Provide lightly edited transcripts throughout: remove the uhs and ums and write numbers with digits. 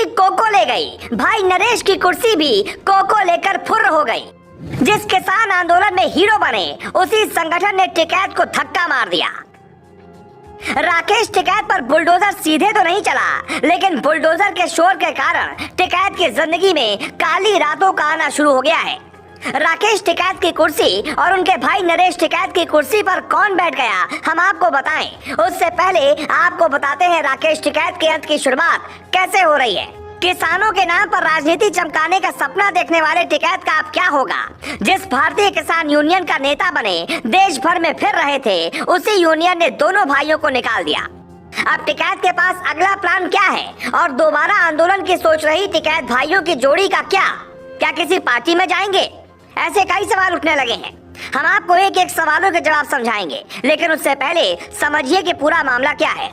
Cocoa ले गई। भाई नरेश की कुर्सी भी कोको लेकर फुर्र हो गई। जिस किसान आंदोलन में हीरो बने उसी संगठन ने टिकैत को धक्का मार दिया। राकेश टिकैत पर बुलडोजर सीधे तो नहीं चला, लेकिन बुलडोजर के शोर के कारण टिकैत की जिंदगी में काली रातों का आना शुरू हो गया है। राकेश टिकैत की कुर्सी और उनके भाई नरेश टिकैत की कुर्सी पर कौन बैठ गया, हम आपको बताएं। उससे पहले आपको बताते हैं राकेश टिकैत के अंत की शुरुआत कैसे हो रही है। किसानों के नाम पर राजनीति चमकाने का सपना देखने वाले टिकैत का अब क्या होगा। जिस भारतीय किसान यूनियन का नेता बने देश भर में फिर रहे थे, उसी यूनियन ने दोनों भाइयों को निकाल दिया। अब टिकैत के पास अगला प्लान क्या है और दोबारा आंदोलन की सोच रही टिकैत भाइयों की जोड़ी का क्या किसी पार्टी में जाएंगे? ऐसे कई सवाल उठने लगे हैं। हम आपको एक एक सवालों के जवाब समझाएंगे, लेकिन उससे पहले समझिए कि पूरा मामला क्या है।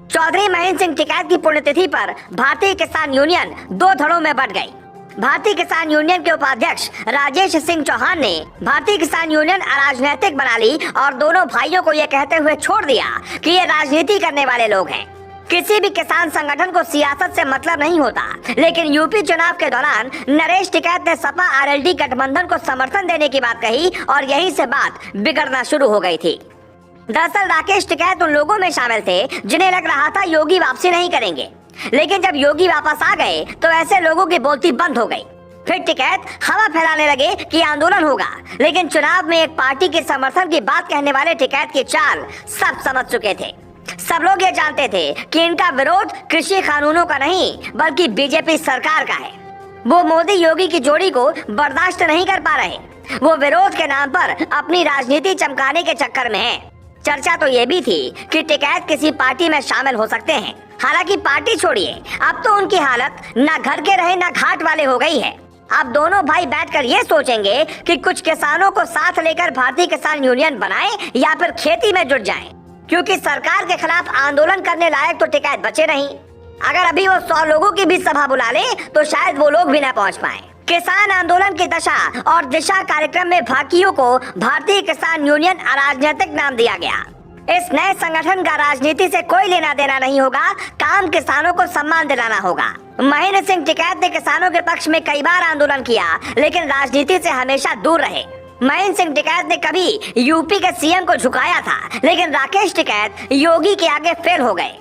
चौधरी महेंद्र सिंह टिकैत की पुण्यतिथि पर भारतीय किसान यूनियन दो धड़ों में बंट गई। भारतीय किसान यूनियन के उपाध्यक्ष राजेश सिंह चौहान ने भारतीय किसान यूनियन अराजनैतिक बना ली और दोनों भाइयों को यह कहते हुए छोड़ दिया कि ये राजनीति करने वाले लोग हैं। किसी भी किसान संगठन को सियासत से मतलब नहीं होता, लेकिन यूपी चुनाव के दौरान नरेश टिकैत ने सपा आरएलडी गठबंधन को समर्थन देने की बात कही और यहीं से बात बिगड़ना शुरू हो गई थी। दरअसल राकेश टिकैत उन लोगों में शामिल थे जिन्हें लग रहा था योगी वापसी नहीं करेंगे, लेकिन जब योगी वापस आ गए तो ऐसे लोगों की बोलती बंद हो गई। फिर टिकैत हवा फैलाने लगे कि आंदोलन होगा, लेकिन चुनाव में एक पार्टी के समर्थन की बात कहने वाले टिकैत की चाल सब समझ चुके थे। सब लोग ये जानते थे कि इनका विरोध कृषि कानूनों का नहीं बल्कि बीजेपी सरकार का है। वो मोदी योगी की जोड़ी को बर्दाश्त नहीं कर पा रहे। वो विरोध के नाम पर अपनी राजनीति चमकाने के चक्कर में है। चर्चा तो ये भी थी कि टिकैत किसी पार्टी में शामिल हो सकते हैं। हालांकि पार्टी छोड़िए, अब तो उनकी हालत ना घर के रहे ना घाट वाले हो गई है। अब दोनों भाई बैठकर ये सोचेंगे कि कुछ किसानों को साथ लेकर भारतीय किसान यूनियन बनाएं या फिर खेती में जुट जाएं, क्योंकि सरकार के खिलाफ आंदोलन करने लायक तो टिकैत बचे नहीं। अगर अभी वो 100 लोगों की भी सभा बुला ले तो शायद वो लोग भी न पहुंच पाए। किसान आंदोलन की दशा और दिशा कार्यक्रम में भाकियों को भारतीय किसान यूनियन अराजनैतिक नाम दिया गया। इस नए संगठन का राजनीति से कोई लेना देना नहीं होगा, काम किसानों को सम्मान दिलाना होगा। महेंद्र सिंह टिकैत ने किसानों के पक्ष में कई बार आंदोलन किया, लेकिन राजनीति से हमेशा दूर रहे। महेंद्र सिंह टिकैत ने कभी यूपी के सीएम को झुकाया था, लेकिन राकेश टिकैत योगी के आगे फेल हो गए।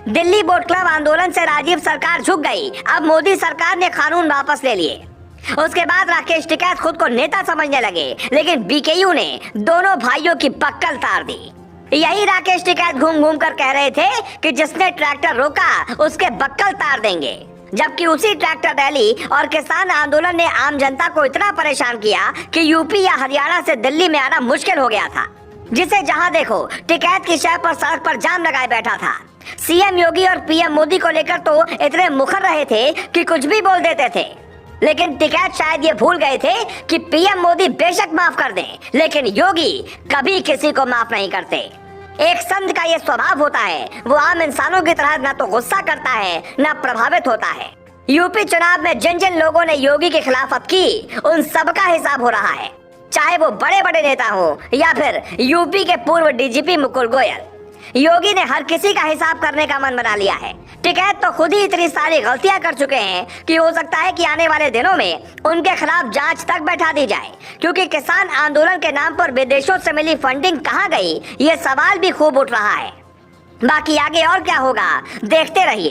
दिल्ली बोट क्लब आंदोलन से राजीव सरकार झुक गई। अब मोदी सरकार ने कानून वापस ले लिए। उसके बाद राकेश टिकैत खुद को नेता समझने लगे, लेकिन बीकेयू ने दोनों भाइयों की बक्कल तार दी। यही राकेश टिकैत घूम घूम कर कह रहे थे कि जिसने ट्रैक्टर रोका उसके बक्कल तार देंगे, जबकि उसी ट्रैक्टर रैली और किसान आंदोलन ने आम जनता को इतना परेशान किया कि यूपी या हरियाणा से दिल्ली में आना मुश्किल हो गया था। जिसे जहां देखो टिकैत की शय पर सड़क पर जाम लगाए बैठा था। सीएम योगी और पीएम मोदी को लेकर तो इतने मुखर रहे थे कि कुछ भी बोल देते थे, लेकिन टिकैत शायद ये भूल गए थे कि पीएम मोदी बेशक माफ कर दें, लेकिन योगी कभी किसी को माफ नहीं करते। एक संत का ये स्वभाव होता है, वो आम इंसानों की तरह न तो गुस्सा करता है न प्रभावित होता है। यूपी चुनाव में जिन जिन लोगों ने योगी के खिलाफत की उन सबका हिसाब हो रहा है, चाहे वो बड़े बड़े नेता हो या फिर यूपी के पूर्व डीजीपी मुकुल गोयल। योगी ने हर किसी का हिसाब करने का मन बना लिया है। टिकैत तो खुद ही इतनी सारी गलतियां कर चुके हैं कि हो सकता है कि आने वाले दिनों में उनके खिलाफ जांच तक बैठा दी जाए, क्योंकि किसान आंदोलन के नाम पर विदेशों से मिली फंडिंग कहां गई, ये सवाल भी खूब उठ रहा है। बाकी आगे और क्या होगा देखते रहिए।